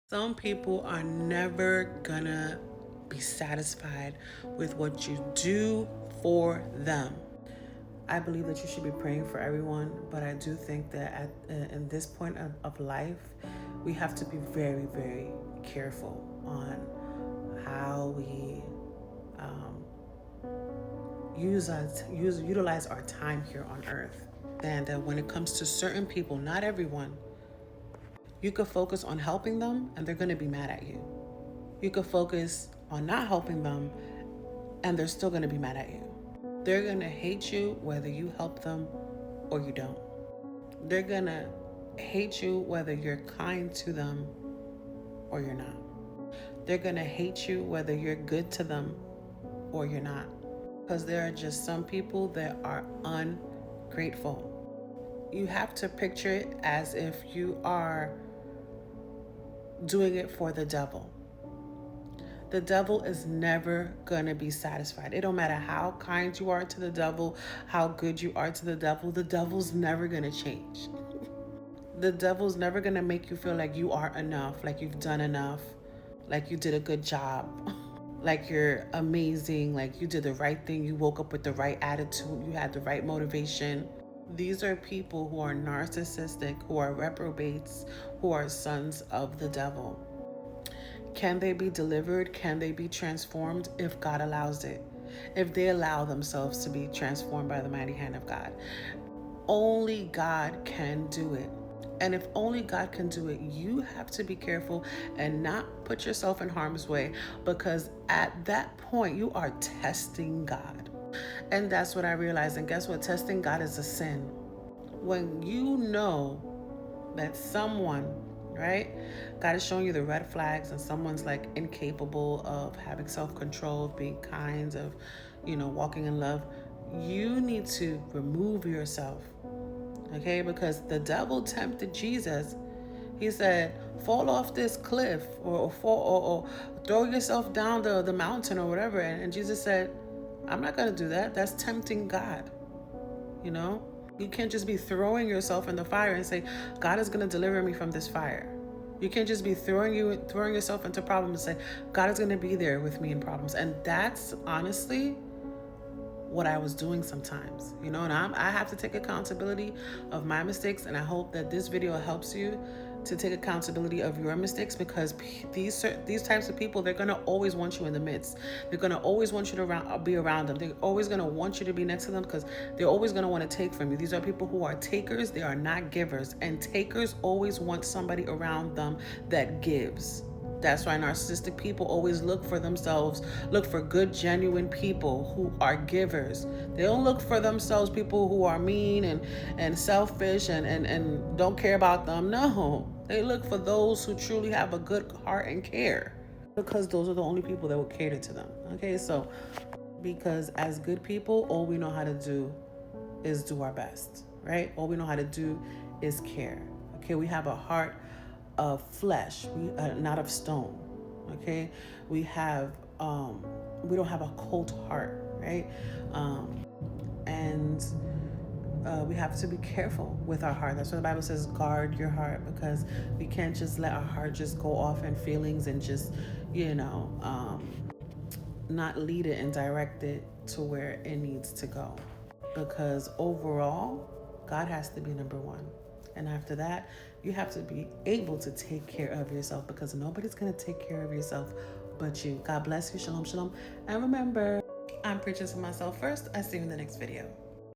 Some people are never gonna be satisfied with what you do for them. I believe that you should be praying for everyone, but I do think that in this point of life, we have to be very, very careful on how we utilize our time here on earth. And when it comes to certain people, not everyone, you could focus on helping them and they're going to be mad at you. You could focus on not helping them and they're still going to be mad at you. They're going to hate you whether you help them or you don't. They're going to hate you whether you're kind to them or you're not. They're going to hate you whether you're good to them or you're not. Because there are just some people that are ungrateful. You have to picture it as if you are doing it for the devil. The devil is never going to be satisfied. It don't matter how kind you are to the devil, how good you are to the devil's never going to change. The devil's never going to make you feel like you are enough, like you've done enough, like you did a good job, like you're amazing, like you did the right thing, you woke up with the right attitude, you had the right motivation. These are people who are narcissistic, who are reprobates, who are sons of the devil. Can they be delivered? Can they be transformed if God allows it? If they allow themselves to be transformed by the mighty hand of God. Only God can do it. And if only God can do it, you have to be careful and not put yourself in harm's way, because at that point you are testing God. And that's what I realized. And guess what? Testing God is a sin. When you know that someone, right, God is showing you the red flags and someone's like incapable of having self-control, of being kind, of, walking in love, you need to remove yourself. Okay, because the devil tempted Jesus. He said, fall off this cliff or throw yourself down the mountain or whatever. And Jesus said, I'm not going to do that. That's tempting God. You can't just be throwing yourself in the fire and say, God is going to deliver me from this fire. You can't just be throwing yourself into problems and say, God is going to be there with me in problems. And that's honestly what I was doing sometimes, and I have to take accountability of my mistakes. And I hope that this video helps you to take accountability of your mistakes, because these types of people, they're going to always want you in the midst. They're going to always want you to be around them. They're always going to want you to be next to them, because they're always going to want to take from you. These are people who are takers. They are not givers. And takers always want somebody around them that gives. That's why narcissistic people always look for themselves, look for good, genuine people who are givers. They don't look for themselves people who are mean and selfish and don't care about them. No, they look for those who truly have a good heart and care, because those are the only people that will cater to them. Okay, so because as good people, all we know how to do is do our best, right? All we know how to do is care. Okay, we have a heart of flesh, not of stone. Okay, we don't have a cold heart, right? And we have to be careful with our heart. That's why the Bible says guard your heart, because we can't just let our heart just go off in feelings and just not lead it and direct it to where it needs to go, because overall God has to be number one. And after that, you have to be able to take care of yourself, because nobody's going to take care of yourself but you. God bless you. Shalom, shalom. And remember, I'm preaching to myself first. I see you in the next video.